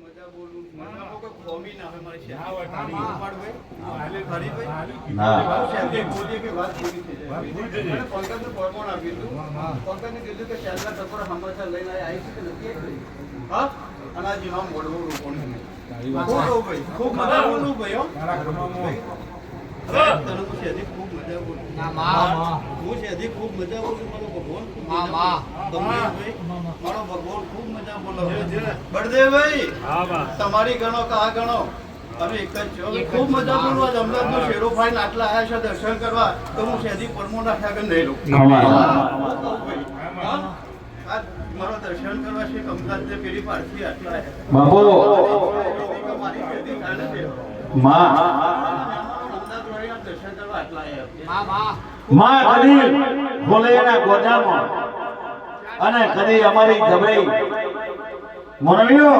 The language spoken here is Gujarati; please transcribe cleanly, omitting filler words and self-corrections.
મજા બોલું મજા કોઈ ખોમી ના હોય મારી શેઠી પાડવે હરી ભાઈ હા શેઠી બોલીએ કે વાત પૂરી થઈ જાય મને પંકજનું પરમોણ આપ્યું હતું પંકજને કીધું કે ચાલના ટકોર હંમેશા લઈને આવી છે કે નથી આવી હા અને આ જીવા મોડવું રોપણ ખૂબ મજા બોલું ભાઈ હો તને હું શેઠી ખૂબ મજા બોલું હું શેઠી ખૂબ મજા બોલું મારો ભગવાન મારો ભગવાન ખૂબ મજા બોલો બળદેવભાઈ તમારી ગણો કે આ ગણો અમે એક જ છો ખૂબ મજા બોલવા અમદાવાદનો શેરો ફાઈન આટલા આયા છે દર્શન કરવા તો હું શેરી પરમો નાખ્યા કે નહીં રહું મારો દર્શન કરવા છે અમદાવાદ પેલી પારથી આટલા બાપુ મારી શેરી ચાલે છે માં અમદાવાદ વાળીના દર્શન કરવા આટલા આયા માં કદી ભોલેના ગોજામાં અને કદી અમારી જબરી મોરલીઓ